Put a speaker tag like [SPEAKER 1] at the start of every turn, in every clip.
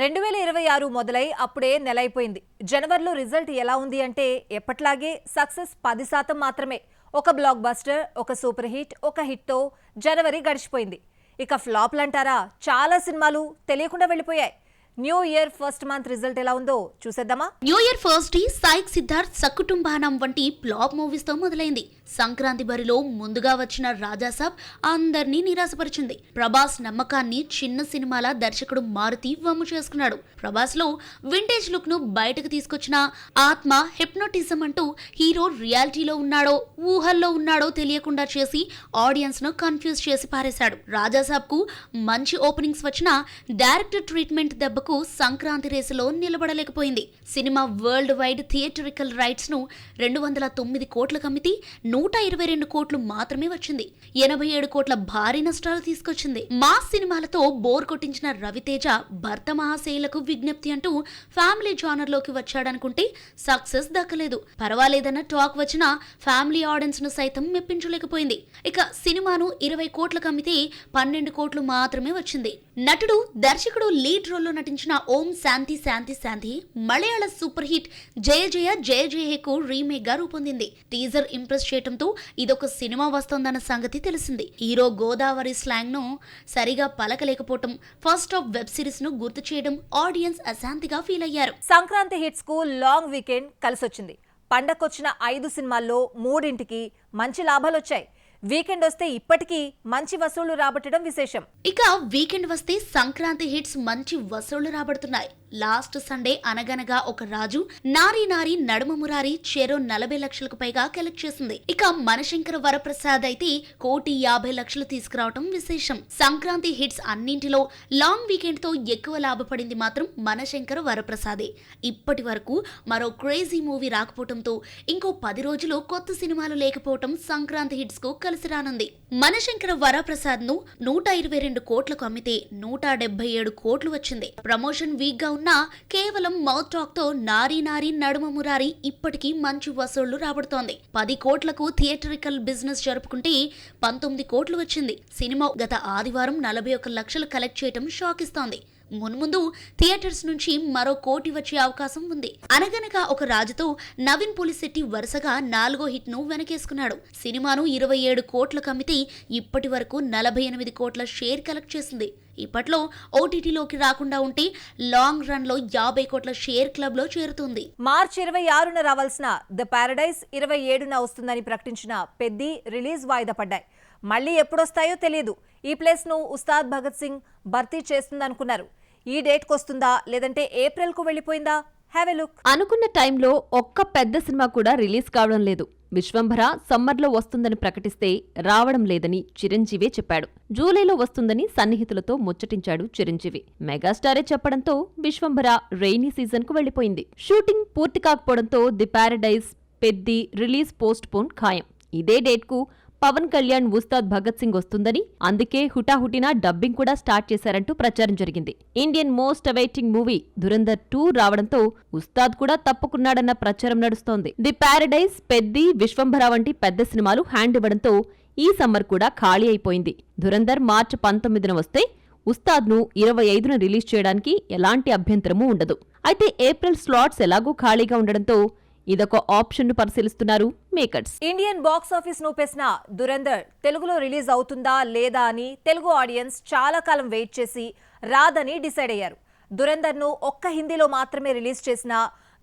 [SPEAKER 1] 2026 మొదలై అప్పుడే నెలైపోయింది. జనవరిలో రిజల్ట్ ఎలా ఉంది అంటే ఎప్పట్లాగే సక్సెస్ 10% మాత్రమే. ఒక బ్లాక్ బస్టర్, ఒక సూపర్ హిట్, ఒక హిట్తో జనవరి గడిచిపోయింది. ఇక ఫ్లాప్లంటారా, చాలా సినిమాలు తెలియకుండా వెళ్ళిపోయాయి. New year first month result ఎలా ఉందో చూసేద్దామా?
[SPEAKER 2] న్యూ ఇయర్ ఫస్ట్ డే సాయిక్ సిద్ధార్థ్ సకుటుంబానం వంటి ఫ్లాప్ మూవీస్ తో మొదలైంది. సంక్రాంతి బరిలో ముందుగా వచ్చిన రాజాసాబ్ అందరినీ నిరాశపరిచింది. ప్రభాస్ నమ్మకాన్ని చిన్న సినిమాల దర్శకుడు మారుతి వమ్ము చేసుకున్నాడు. ప్రభాస్ లో వింటేజ్ లుక్ ను బయటకు తీసుకొచ్చిన ఆత్మ హిప్నోటిజం అంటూ హీరో రియాలిటీలో ఉన్నాడో ఊహల్లో ఉన్నాడో తెలియకుండా చేసి ఆడియన్స్ ను కన్ఫ్యూజ్ చేసి పారేశాడు. రాజాసాబ్ కు మంచి ఓపెనింగ్స్ వచ్చినా డైరెక్టర్ ట్రీట్మెంట్ దెబ్బకు సంక్రాంతి రేసులో నిలబడలేకపోయింది. Cinema worldwide theatrical rights ను 209 కోట్లకు అమ్మితే 122 కోట్లు మాత్రమే వచ్చింది. 87 కోట్ల భారీ నష్టాలు తీసుకొచ్చింది. మాస్ సినిమాలతో బోర్ కొట్టించిన రవితేజ భర్త మహాశైలకు విజ్ఞప్తి అంటూ ఫ్యామిలీ జానర్ లోకి వచ్చాడనుకుంటే సక్సెస్ దక్కలేదు. పర్వాలేదన్న టాక్ వచ్చినా ఫ్యామిలీ ఆడియన్స్ ను సైతం మెప్పించలేకపోయింది. ఇక సినిమాను 20 కోట్లకు అమ్మితే 12 కోట్లు మాత్రమే వచ్చింది. నటుడు దర్శకుడు లీడ్ రోల్లో నటించిన ఓం శాంతి శాంతి శాంతి మలయాళ సూపర్ హిట్ జయ జయ జయ జయకు రీమేక్ గా రూపొందింది. టీజర్ ఇంప్రెస్ చేయడంతో ఇదొక సినిమా వస్తోందన్న సంగతి తెలిసింది. హీరో గోదావరి స్లాంగ్ ను సరిగా పలకలేకపోవటం, ఫస్ట్ ఆఫ్ వెబ్ సిరీస్ ను గుర్తు చేయడం ఆడియన్స్ అశాంతిగా ఫీల్ అయ్యారు.
[SPEAKER 1] సంక్రాంతి హిట్స్ కు లాంగ్ వీకెండ్ కలిసొచ్చింది. పండకొచ్చిన 5 సినిమాల్లో 3ంటికి మంచి లాభాలొచ్చాయి. వీకెండ్ వస్తే ఇప్పటికీ మంచి వసూళ్లు రాబట్టడం విశేషం.
[SPEAKER 2] ఇక వీకెండ్ వస్తే సంక్రాంతి హిట్స్ మంచి వసూళ్లు రాబడుతున్నాయి. లాస్ట్ సండే అనగనగా ఒక రాజు, నారీ నారీ నడుమ మురారి చెరో 40 లక్షలకు పైగా కలెక్ట్ చేసింది. ఇక మనశంకర వరప్రసాద్ అయితే 1,50,00,000 తీసుకురావటం విశేషం. సంక్రాంతి హిట్స్ అన్నింటిలో లాంగ్ వీకెండ్ తో ఎక్కువ లాభపడింది మాత్రం మనశంకర వరప్రసాదే. ఇప్పటి వరకు మరో క్రేజీ మూవీ రాకపోవడంతో ఇంకో 10 రోజులు కొత్త సినిమాలు లేకపోవటం సంక్రాంతి హిట్స్ కు కలిసి రానుంది. మనశంకర వరప్రసాద్ ను 122 కోట్లకు అమ్మితే 177 కోట్లు వచ్చింది. ప్రమోషన్ వీక్ గా ఉన్నా కేవలం మౌత్ టాక్ తో నారీ నారీ నడుమ మురారి ఇప్పటికీ మంచి వసూళ్లు రాబడుతోంది. 10 కోట్లకు థియేటరికల్ బిజినెస్ జరుపుకుంటే 19 కోట్లు వచ్చింది. సినిమా గత ఆదివారం 41 లక్షలు కలెక్ట్ చేయటం షాక్ ఇస్తోంది. మున్ముందు థియేటర్స్ నుంచి మరో 1 కోటి వచ్చే అవకాశం ఉంది. అనగనగా ఒక రాజుతో నవీన్ పోలిశెట్టి వరుసగా 4వ హిట్ ను వెనకేసుకున్నాడు. సినిమాను 27 కోట్లకు అమ్మితే ఇప్పటి వరకు 48 కోట్ల షేర్ కలెక్ట్ చేసింది. ఇప్పట్లో ఓటీటీలోకి రాకుండా ఉంటే లాంగ్ రన్ లో 50 కోట్ల షేర్ క్లబ్ లో చేరుతుంది.
[SPEAKER 1] మార్చి 26న రావాల్సిన ద పారడైజ్ 27న వస్తుందని ప్రకటించిన పెద్ది రిలీజ్ వాయిదా పడ్డాయి. మళ్లీ ఎప్పుడొస్తాయో తెలియదు. ఈ ప్లేస్ ను ఉస్తాద్ భగత్ సింగ్ భర్తీ చేస్తుందనుకున్నారు. ఈ డేట్కి వస్తుందా లేదంటే ఏప్రిల్ కు వెళ్ళిపోయిందా? Have a look.
[SPEAKER 3] అనుకున్న టైంలో ఒక్క పెద్ద సినిమా కూడా రిలీజ్ కావడం లేదు. విశ్వంభర సమ్మర్లో వస్తుందని ప్రకటిస్తే రావడం లేదని చిరంజీవే చెప్పాడు. జూలైలో వస్తుందని సన్నిహితులతో ముచ్చటించాడు చిరంజీవి. మెగాస్టారే చెప్పడంతో విశ్వంభర రెయినీ సీజన్ కు వెళ్లిపోయింది. షూటింగ్ పూర్తి కాకపోవడంతో the paradise Peddi release post phone ఖాయం. ఇదే డేట్ కు పవన్ కళ్యాణ్ ఉస్తాద్ భగత్ సింగ్ వస్తుందని, అందుకే హుటాహుటిన డబ్బింగ్ కూడా స్టార్ట్ చేశారంటూ ప్రచారం జరిగింది. Indian most awaiting movie Dhurandhar 2 రావడంతో ఉస్తాద్ కూడా తప్పుకున్నాడన్న ప్రచారం నడుస్తోంది. ది పారడైజ్, పెద్ది, విశ్వంభర వంటి పెద్ద సినిమాలు హ్యాండ్ ఇవ్వడంతో ఈ సమ్మర్ కూడా ఖాళీ అయిపోయింది. ధురంధర్ మార్చి 19న వస్తే ఉస్తాద్ను 25న రిలీజ్ చేయడానికి ఎలాంటి అభ్యంతరమూ ఉండదు. అయితే ఏప్రిల్ స్లాట్స్ ఎలాగూ ఖాళీగా ఉండడంతో ఇదొక ఆప్షన్ ను పరిశీలిస్తున్నారు మేకర్స్.
[SPEAKER 1] ఇండియన్ బాక్స్ ఆఫీస్ నూపేసిన దురంధర్ తెలుగులో రిలీజ్ అవుతుందా లేదా అని తెలుగు ఆడియన్స్ చాలా కాలం వెయిట్ చేసి రాదని డిసైడ్ అయ్యారు. దురంధర్ ను ఒక్క హిందీలో మాత్రమే రిలీజ్ చేసిన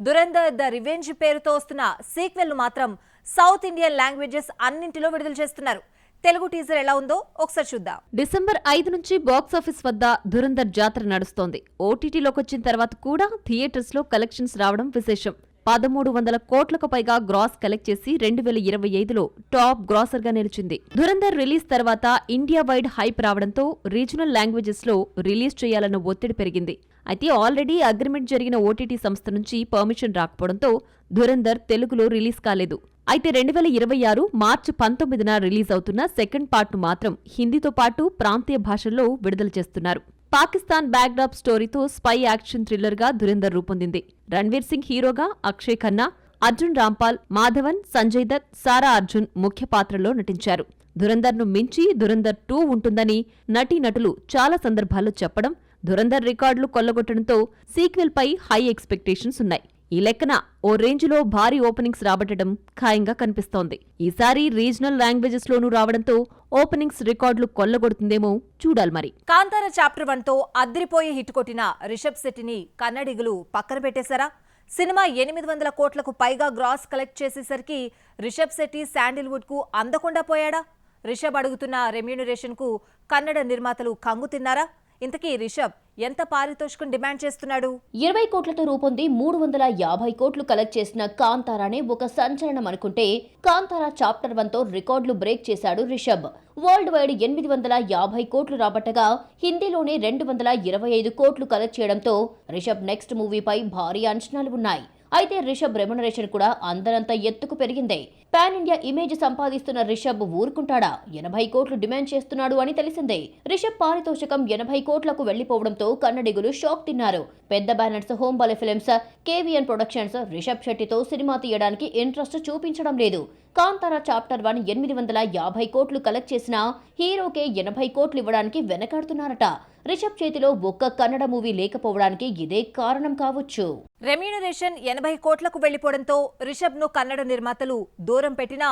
[SPEAKER 1] దురంధర్ ద రివెంజ్ పేరుతో వస్తున్న సీక్వెల్ ను మాత్రం సౌత్ ఇండియన్ లాంగ్వేజెస్ అన్నింటిలో విడుదల చేస్తున్నారు. తెలుగు టీజర్ ఎలా ఉందో ఒకసారి చూద్దాం.
[SPEAKER 3] డిసెంబర్ 5 నుంచి బాక్సాఫీస్ వద్ద ధురంధర్ జాతర నడుస్తోంది. ఓటీటీలోకొచ్చిన తర్వాత కూడా థియేటర్స్ లో కలెక్షన్స్ రావడం విశేషం. 1300 కోట్లకు పైగా గ్రాస్ కలెక్ట్ చేసి 2025లో టాప్ గ్రాసర్ గా నిలిచింది. ధురంధర్ రిలీజ్ తర్వాత ఇండియా వైడ్ హైప్ రావడంతో రీజనల్ లాంగ్వేజెస్ లో రిలీజ్ చేయాలన్న ఒత్తిడి పెరిగింది. అయితే ఆల్రెడీ అగ్రిమెంట్ జరిగిన ఓటీటీ సంస్థ నుంచి పర్మిషన్ రాకపోవడంతో ధురంధర్ తెలుగులో రిలీజ్ కాలేదు. అయితే 2026 మార్చి 19న రిలీజ్ అవుతున్న సెకండ్ పార్ట్ ను మాత్రం హిందీతో పాటు ప్రాంతీయ భాషల్లో విడుదల చేస్తున్నారు. పాకిస్తాన్ బ్యాక్డ్రాప్ స్టోరీతో స్పై యాక్షన్ థ్రిల్లర్ గా ధురంధర్ రూపొందింది. రణ్వీర్ సింగ్ హీరోగా, అక్షయ్ ఖన్నా, అర్జున్ రాంపాల్, మాధవన్, సంజయ్ దత్, సారా అర్జున్ ముఖ్య పాత్రల్లో నటించారు. ధురంధర్ ను మించి ధురంధర్ 2 ఉంటుందని నటీనటులు చాలా సందర్భాల్లో చెప్పడం ధురంధర్ రికార్డులు కొల్లగొట్టడంతో సీక్వెల్ పై హై ఎక్స్పెక్టేషన్స్ ఉన్నాయి. ఈ లెక్కన ఓ రేంజ్లో భారీ ఓపెనింగ్స్ రాబట్టడం ఖాయంగా కనిపిస్తోంది. ఈసారి రీజనల్ లాంగ్వేజెస్ లోనూ రావడంతో ఓపెనింగ్స్ రికార్డులు కొల్లగొడుతుందేమో చూడాలి మరి.
[SPEAKER 1] కాంతార చాప్టర్ 1తో అద్దిరిపోయే హిట్ కొట్టిన రిషబ్ శెట్టిని కన్నడిగులు పక్కన పెట్టేశారా? సినిమా 800 కోట్లకు పైగా గ్రాస్ కలెక్ట్ చేసేసరికి రిషబ్ శెట్టి శాండిల్వుడ్ కు అందకుండా పోయాడా? రిషబ్ అడుగుతున్న రెమ్యూనరేషన్ కు కన్నడ నిర్మాతలు కంగు తిన్నారా? ఇంతకీ రిషబ్ ఎంత పారితోషికం డిమాండ్ చేస్తున్నాడు?
[SPEAKER 4] 20 కోట్లతో రూపొంది 350 కోట్లు కలెక్ట్ చేసిన కాంతారానే ఒక సంచలనం అనుకుంటే, కాంతారా చాప్టర్ 1తో రికార్డులు బ్రేక్ చేశాడు రిషబ్. వరల్డ్ వైడ్ 850 కోట్లు రాబట్టగా హిందీలోనే 225 కోట్లు కలెక్ట్ చేయడంతో రిషబ్ నెక్స్ట్ మూవీపై భారీ అంచనాలు ఉన్నాయి. అయితే రిషబ్ రెమ్యునరేషన్ కూడా అందరంత ఎత్తుకు పెరిగిందే. పాన్ ఇండియా ఇమేజ్ సంపాదిస్తున్న రిషబ్ ఊరుకుంటాడా? 80 కోట్లు డిమాండ్ చేస్తున్నాడు అని తెలిసిందే. రిషబ్ పారితోషికం 80 కోట్లకు వెళ్లిపోవడంతో కన్నడిగులు షాక్ తిన్నారు. పెద్ద banners Hombale films, KVN productions Rishab శెట్టితో సినిమా తీయడానికి ఇంట్రెస్ట్ చూపించడం లేదు. కాంతారా చాప్టర్ 1 850 కోట్లు కలెక్ట్ చేసినా హీరోకే 80 కోట్లు ఇవ్వడానికి వెనకాడుతున్నారట. రిషబ్ చేతిలో ఒక్క కన్నడ మూవీ లేకపోవడానికి ఇదే కారణం కావచ్చు.
[SPEAKER 1] రెమ్యూనరేషన్ 80 కోట్లకు వెళ్లిపోవడంతో రిషబ్ ను కన్నడ నిర్మాతలు దూరం పెట్టినా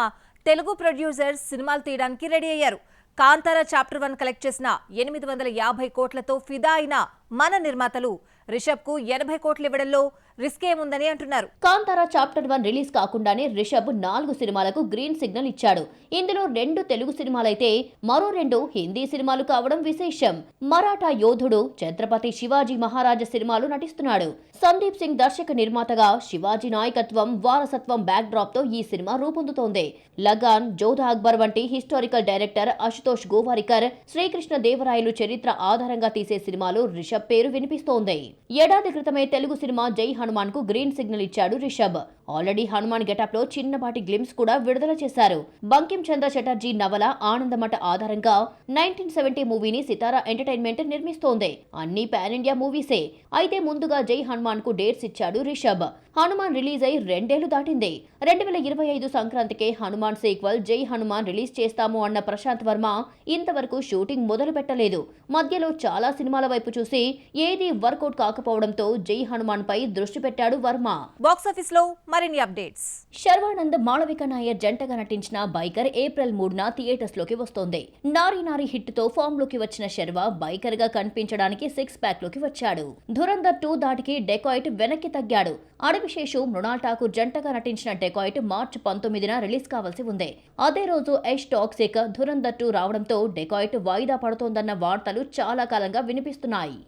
[SPEAKER 1] తెలుగు ప్రొడ్యూసర్స్ సినిమాలు తీయడానికి రెడీ అయ్యారు. కాంతారా చాప్టర్ 1 కలెక్ట్ చేసిన 850 కోట్లతో ఫిదా అయిన మన నిర్మాతలు రిషబ్ కు 80 కోట్లు ఇవ్వడంలో రిస్క్ ఏముందని అంటున్నారు.
[SPEAKER 4] కాంతారా చాప్టర్ 1 రిలీజ్ కాకుండానే రిషబ్ 4 సినిమాలకు గ్రీన్ సిగ్నల్ ఇచ్చాడు. ఇందులో 2 తెలుగు సినిమాలైతే మరో 2 హిందీ సినిమాలు కావడం విశేషం. మరాఠా యోధుడు ఛత్రపతి శివాజీ మహారాజా సినిమాలు నటిస్తున్నాడు. సందీప్ సింగ్ దర్శక నిర్మాతగా శివాజీ నాయకత్వం, వారసత్వం బ్యాక్ డ్రాప్ తో ఈ సినిమా రూపొందుతోంది. లగాన్, జోధా అక్బర్ వంటి హిస్టారికల్ డైరెక్టర్ అశుతోష్ గోవారికర్, శ్రీకృష్ణ దేవరాయలు చరిత్ర ఆధారంగా తీసే సినిమాలు రిషబ్ పేరు వినిపిస్తోంది. ఏడాది క్రితమే తెలుగు సినిమా జై హనుమాన్ కు గ్రీన్ సిగ్నల్ ఇచ్చాడు రిషబ్. ఆల్రెడీ హనుమాన్ గెటప్ లో చిన్నపాటి గ్లిమ్స్ కూడా విడుదల చేశారు. బంకిం చంద్ర చటర్జీ నవల ఆనందమఠ ఆధారంగా 1970 మూవీని సితారా ఎంటర్టైన్మెంట్ నిర్మిస్తోంది. అన్ని పాన్ ఇండియా మూవీసే. అయితే ముందుగా జై హనుమాన్ కు డేట్స్ ఇచ్చాడు రిషబ్. హనుమాన్ రిలీజ్ అయి 2 ఏళ్లు దాటింది. 2025 సంక్రాంతికే హనుమాన్ సీక్వెల్ జై హనుమాన్ రిలీజ్ చేస్తాము అన్న ప్రశాంత్ వర్మ ఇంతవరకు షూటింగ్ మొదలు పెట్టలేదు. మధ్యలో చాలా సినిమాల వైపు చూసి ఏది వర్కౌట్ కాకపోవడంతో జై హనుమాన్ పై దృష్టి పెట్టాడు వర్మ.
[SPEAKER 1] బాక్సాఫీస్ లో మరిన్ని అప్డేట్స్.
[SPEAKER 4] శర్వానంద్, మాళవిక నాయర్ జంటగా నటించిన బైకర్ ఏప్రిల్ 3న థియేటర్స్ లోకి వస్తోంది. నారీ నారీ హిట్ తో ఫామ్ లోకి వచ్చిన శర్వ బైకర్ గా కనిపించడానికి 6 ప్యాక్ లోకి వచ్చాడు. ధురంధర్ 2 దాటికి డెకాయిట్ వెనక్కి తగ్గాడు. అడవిశేషు, మృణాల్ ఠాకూర్ జంటగా నటించిన డెకాయిట్ మార్చి 19న రిలీజ్ కావాల్సి ఉంది. అదే రోజు యష్ టాక్సిక్, ధురంధర్ 2 రావడంతో డెకాయిట్ వాయిదా పడుతోందన్న వార్తలు చాలా కాలంగా వినిపిస్తున్నాయి.